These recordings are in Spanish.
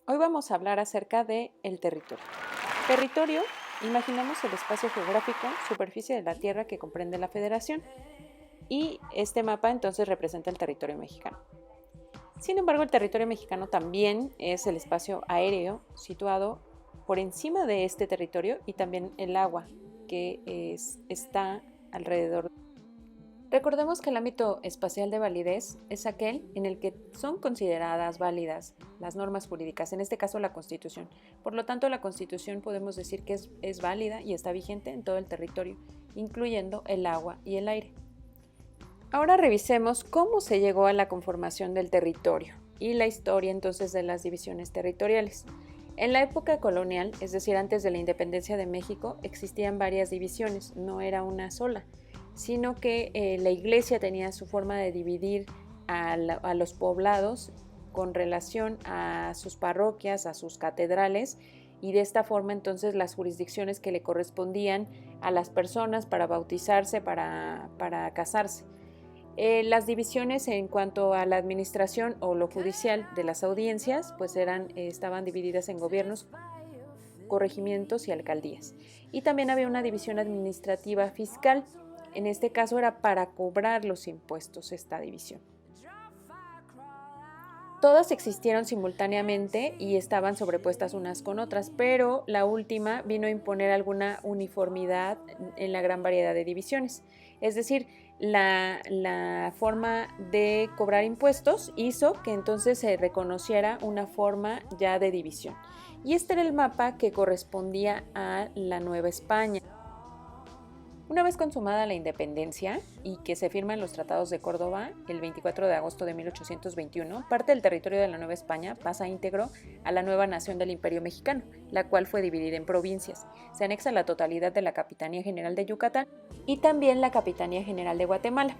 Hoy vamos a hablar acerca de el territorio. Territorio, imaginamos el espacio geográfico, superficie de la tierra que comprende la federación. Y este mapa entonces representa el territorio mexicano. Sin embargo, el territorio mexicano también es el espacio aéreo situado por encima de este territorio y también el agua que está alrededor. Recordemos que el ámbito espacial de validez es aquel en el que son consideradas válidas las normas jurídicas, en este caso la Constitución. Por lo tanto, la Constitución podemos decir que es válida y está vigente en todo el territorio, incluyendo el agua y el aire. Ahora revisemos cómo se llegó a la conformación del territorio y la historia entonces de las divisiones territoriales. En la época colonial, es decir, antes de la independencia de México, existían varias divisiones, no era una sola, sino que la iglesia tenía su forma de dividir a los poblados con relación a sus parroquias, a sus catedrales, y de esta forma entonces las jurisdicciones que le correspondían a las personas para bautizarse, para casarse. Las divisiones en cuanto a la administración o lo judicial de las audiencias pues estaban divididas en gobiernos, corregimientos y alcaldías. Y también había una división administrativa fiscal. En este caso era para cobrar los impuestos esta división. Todas existieron simultáneamente y estaban sobrepuestas unas con otras, pero la última vino a imponer alguna uniformidad en la gran variedad de divisiones. Es decir, la forma de cobrar impuestos hizo que entonces se reconociera una forma ya de división. Y este era el mapa que correspondía a la Nueva España. Una vez consumada la independencia y que se firman los tratados de Córdoba el 24 de agosto de 1821, parte del territorio de la Nueva España pasa íntegro a la nueva nación del Imperio Mexicano, la cual fue dividida en provincias. Se anexa la totalidad de la Capitanía General de Yucatán y también la Capitanía General de Guatemala,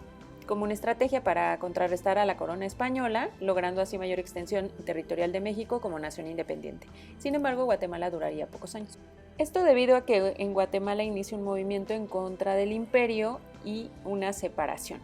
como una estrategia para contrarrestar a la corona española, logrando así mayor extensión territorial de México como nación independiente. Sin embargo, Guatemala duraría pocos años. Esto debido a que en Guatemala inicia un movimiento en contra del imperio y una separación.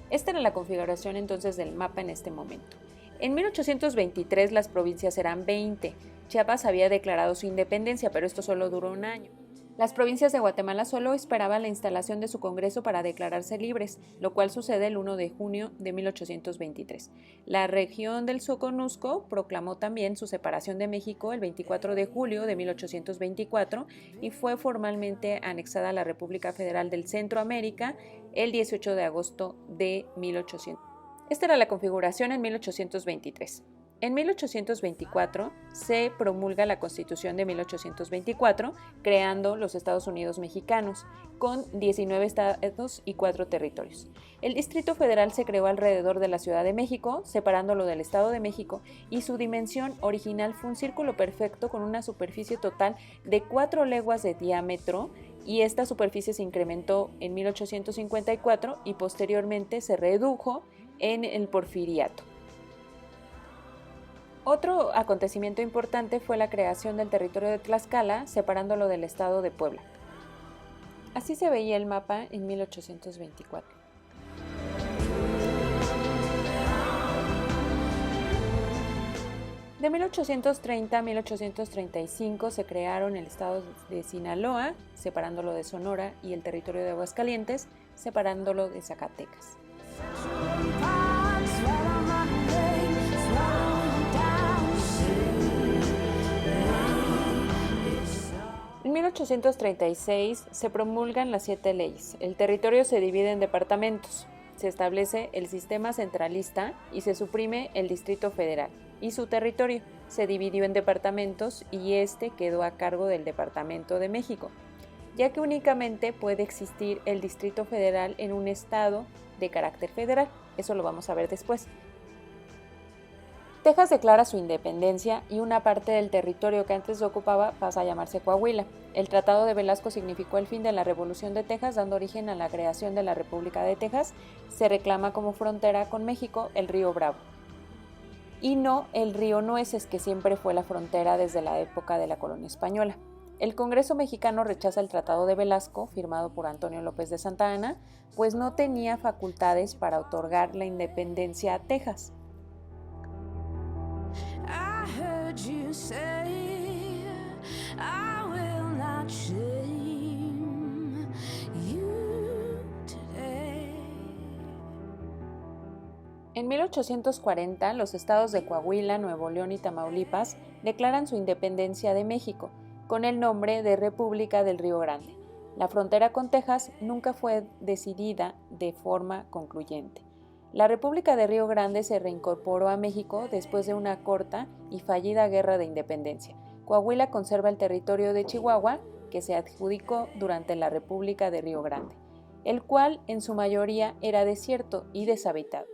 Esta era la configuración entonces del mapa en este momento. En 1823 las provincias eran 20. Chiapas había declarado su independencia, pero esto solo duró un año. Las provincias de Guatemala solo esperaban la instalación de su Congreso para declararse libres, lo cual sucede el 1 de junio de 1823. La región del Soconusco proclamó también su separación de México el 24 de julio de 1824 y fue formalmente anexada a la República Federal del Centroamérica el 18 de agosto de 1800. Esta era la configuración en 1823. En 1824 se promulga la Constitución de 1824, creando los Estados Unidos mexicanos, con 19 estados y 4 territorios. El Distrito Federal se creó alrededor de la Ciudad de México, separándolo del Estado de México, y su dimensión original fue un círculo perfecto con una superficie total de 4 leguas de diámetro, y esta superficie se incrementó en 1854 y posteriormente se redujo en el Porfiriato. Otro acontecimiento importante fue la creación del territorio de Tlaxcala, separándolo del estado de Puebla. Así se veía el mapa en 1824. De 1830 a 1835 se crearon el estado de Sinaloa, separándolo de Sonora, y el territorio de Aguascalientes, separándolo de Zacatecas. En 1836 se promulgan las 7 leyes. El territorio se divide en departamentos. Se establece el sistema centralista y se suprime el Distrito Federal. Y su territorio se dividió en departamentos y este quedó a cargo del Departamento de México, ya que únicamente puede existir el Distrito Federal en un estado de carácter federal. Eso lo vamos a ver después. Texas declara su independencia y una parte del territorio que antes ocupaba pasa a llamarse Coahuila. El Tratado de Velasco significó el fin de la Revolución de Texas, dando origen a la creación de la República de Texas. Se reclama como frontera con México el río Bravo, y no el río Nueces, que siempre fue la frontera desde la época de la colonia española. El Congreso mexicano rechaza el Tratado de Velasco, firmado por Antonio López de Santa Anna, pues no tenía facultades para otorgar la independencia a Texas. En 1840, los estados de Coahuila, Nuevo León y Tamaulipas declaran su independencia de México, con el nombre de República del Río Grande. La frontera con Texas nunca fue decidida de forma concluyente. La República de Río Grande se reincorporó a México después de una corta y fallida guerra de independencia. Coahuila conserva el territorio de Chihuahua, que se adjudicó durante la República de Río Grande, el cual en su mayoría era desierto y deshabitado.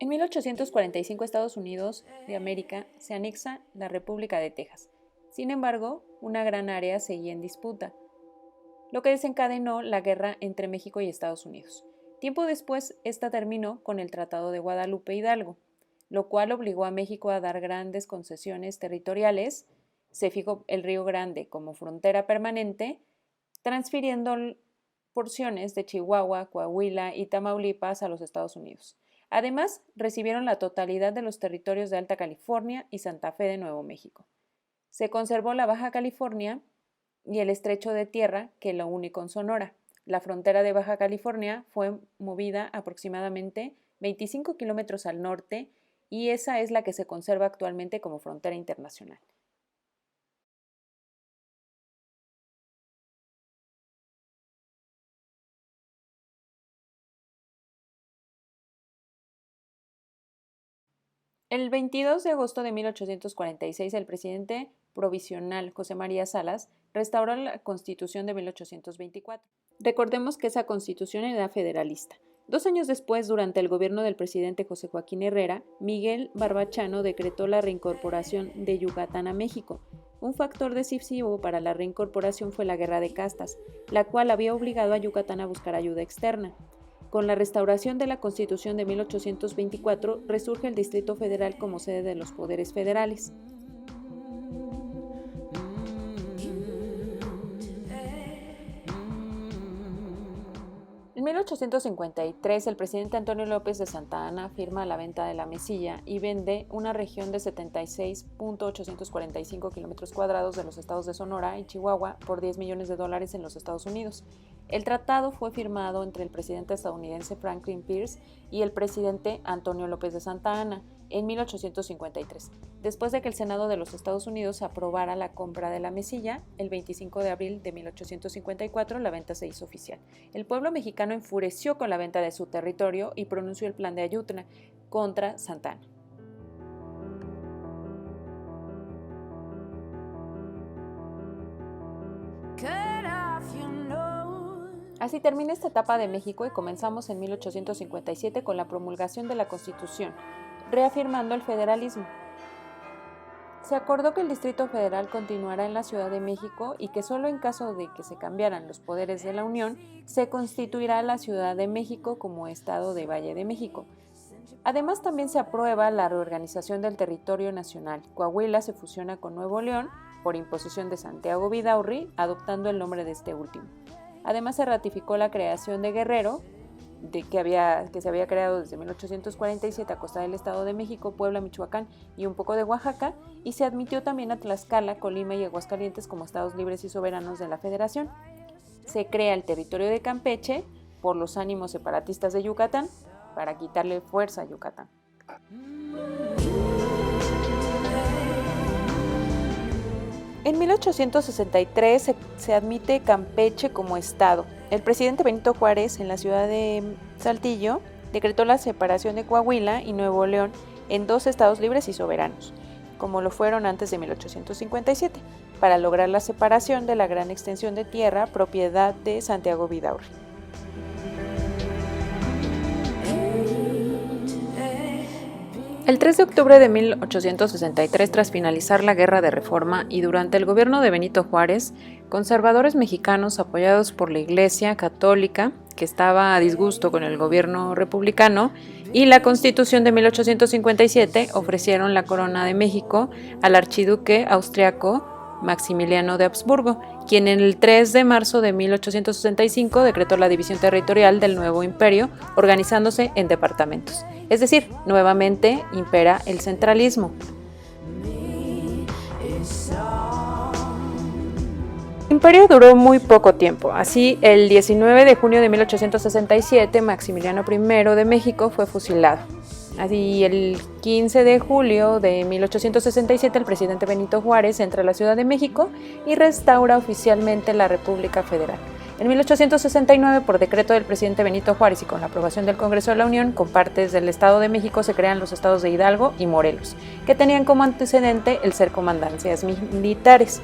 En 1845, Estados Unidos de América se anexa la República de Texas. Sin embargo, una gran área seguía en disputa, lo que desencadenó la guerra entre México y Estados Unidos. Tiempo después, esta terminó con el Tratado de Guadalupe Hidalgo, lo cual obligó a México a dar grandes concesiones territoriales. Se fijó el Río Grande como frontera permanente, transfiriendo porciones de Chihuahua, Coahuila y Tamaulipas a los Estados Unidos. Además, recibieron la totalidad de los territorios de Alta California y Santa Fe de Nuevo México. Se conservó la Baja California y el estrecho de tierra que lo une con Sonora. La frontera de Baja California fue movida aproximadamente 25 kilómetros al norte y esa es la que se conserva actualmente como frontera internacional. El 22 de agosto de 1846, el presidente provisional José María Salas restauró la Constitución de 1824. Recordemos que esa Constitución era federalista. 2 años después, durante el gobierno del presidente José Joaquín Herrera, Miguel Barbachano decretó la reincorporación de Yucatán a México. Un factor decisivo para la reincorporación fue la Guerra de Castas, la cual había obligado a Yucatán a buscar ayuda externa. Con la restauración de la Constitución de 1824, resurge el Distrito Federal como sede de los poderes federales. En 1853, el presidente Antonio López de Santa Anna firma la venta de la Mesilla y vende una región de 76.845 km² de los estados de Sonora y Chihuahua por $10 millones en los Estados Unidos. El tratado fue firmado entre el presidente estadounidense Franklin Pierce y el presidente Antonio López de Santa Anna en 1853, después de que el Senado de los Estados Unidos aprobara la compra de la Mesilla. El 25 de abril de 1854 la venta se hizo oficial. El pueblo mexicano enfureció con la venta de su territorio y pronunció el Plan de Ayutla contra Santa Anna. Así termina esta etapa de México y comenzamos en 1857 con la promulgación de la Constitución, reafirmando el federalismo. Se acordó que el Distrito Federal continuará en la Ciudad de México y que solo en caso de que se cambiaran los poderes de la Unión, se constituirá la Ciudad de México como Estado de Valle de México. Además, también se aprueba la reorganización del territorio nacional. Coahuila se fusiona con Nuevo León por imposición de Santiago Vidaurri, adoptando el nombre de este último. Además, se ratificó la creación de Guerrero, que se había creado desde 1847 a costa del Estado de México, Puebla, Michoacán y un poco de Oaxaca, y se admitió también a Tlaxcala, Colima y Aguascalientes como estados libres y soberanos de la Federación. Se crea el territorio de Campeche por los ánimos separatistas de Yucatán, para quitarle fuerza a Yucatán. En 1863 se admite Campeche como estado. El presidente Benito Juárez, en la ciudad de Saltillo, decretó la separación de Coahuila y Nuevo León en 2 estados libres y soberanos, como lo fueron antes de 1857, para lograr la separación de la gran extensión de tierra propiedad de Santiago Vidaurri. El 3 de octubre de 1863, tras finalizar la Guerra de Reforma y durante el gobierno de Benito Juárez, conservadores mexicanos apoyados por la Iglesia Católica, que estaba a disgusto con el gobierno republicano, y la Constitución de 1857 ofrecieron la corona de México al archiduque austriaco Maximiliano de Habsburgo, quien en el 3 de marzo de 1865 decretó la división territorial del nuevo imperio, organizándose en departamentos. Es decir, nuevamente impera el centralismo. El imperio duró muy poco tiempo. Así, el 19 de junio de 1867, Maximiliano I de México fue fusilado. Así, el 15 de julio de 1867, el presidente Benito Juárez entra a la Ciudad de México y restaura oficialmente la República Federal. En 1869, por decreto del presidente Benito Juárez y con la aprobación del Congreso de la Unión, con partes del Estado de México se crean los estados de Hidalgo y Morelos, que tenían como antecedente el ser comandancias militares.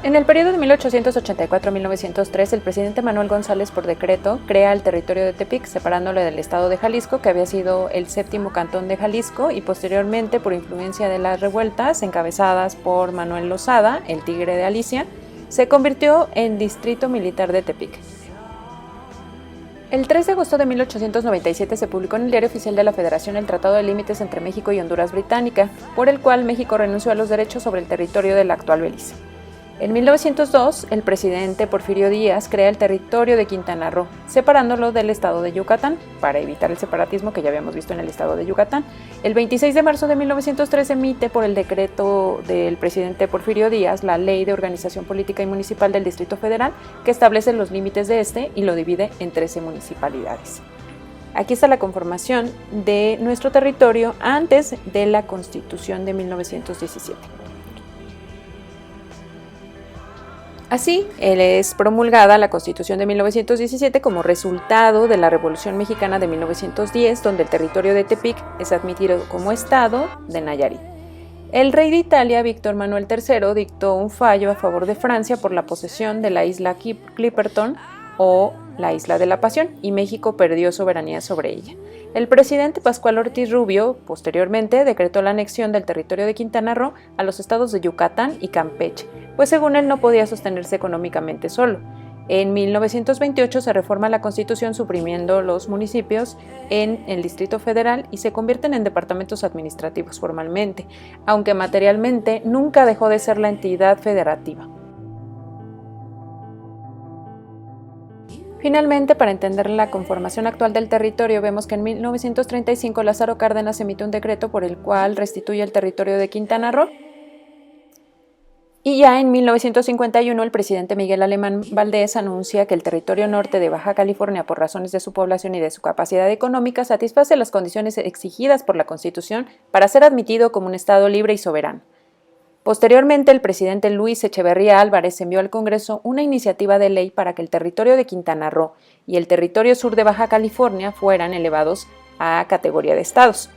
En el periodo de 1884 a 1903, el presidente Manuel González, por decreto, crea el territorio de Tepic, separándolo del estado de Jalisco, que había sido el séptimo cantón de Jalisco, y posteriormente, por influencia de las revueltas encabezadas por Manuel Lozada, el Tigre de Alicia, se convirtió en distrito militar de Tepic. El 3 de agosto de 1897 se publicó en el Diario Oficial de la Federación el Tratado de Límites entre México y Honduras Británica, por el cual México renunció a los derechos sobre el territorio del actual Belice. En 1902, el presidente Porfirio Díaz crea el territorio de Quintana Roo, separándolo del estado de Yucatán, para evitar el separatismo que ya habíamos visto en el estado de Yucatán. El 26 de marzo de 1903 emite por el decreto del presidente Porfirio Díaz la Ley de Organización Política y Municipal del Distrito Federal, que establece los límites de este y lo divide en 13 municipalidades. Aquí está la conformación de nuestro territorio antes de la Constitución de 1917. Así, es promulgada la Constitución de 1917 como resultado de la Revolución Mexicana de 1910, donde el territorio de Tepic es admitido como Estado de Nayarit. El rey de Italia, Víctor Manuel III, dictó un fallo a favor de Francia por la posesión de la isla Clipperton o la Isla de la Pasión, y México perdió soberanía sobre ella. El presidente Pascual Ortiz Rubio, posteriormente, decretó la anexión del territorio de Quintana Roo a los estados de Yucatán y Campeche, pues según él no podía sostenerse económicamente solo. En 1928 se reforma la Constitución suprimiendo los municipios en el Distrito Federal y se convierten en departamentos administrativos formalmente, aunque materialmente nunca dejó de ser la entidad federativa. Finalmente, para entender la conformación actual del territorio, vemos que en 1935 Lázaro Cárdenas emite un decreto por el cual restituye el territorio de Quintana Roo. Y ya en 1951 el presidente Miguel Alemán Valdés anuncia que el territorio norte de Baja California, por razones de su población y de su capacidad económica, satisface las condiciones exigidas por la Constitución para ser admitido como un estado libre y soberano. Posteriormente, el presidente Luis Echeverría Álvarez envió al Congreso una iniciativa de ley para que el territorio de Quintana Roo y el territorio sur de Baja California fueran elevados a categoría de estados.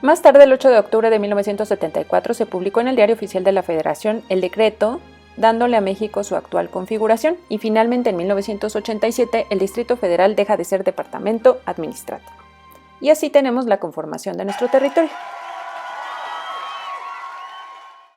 Más tarde, el 8 de octubre de 1974, se publicó en el Diario Oficial de la Federación el decreto dándole a México su actual configuración, y finalmente en 1987 el Distrito Federal deja de ser departamento administrativo. Y así tenemos la conformación de nuestro territorio.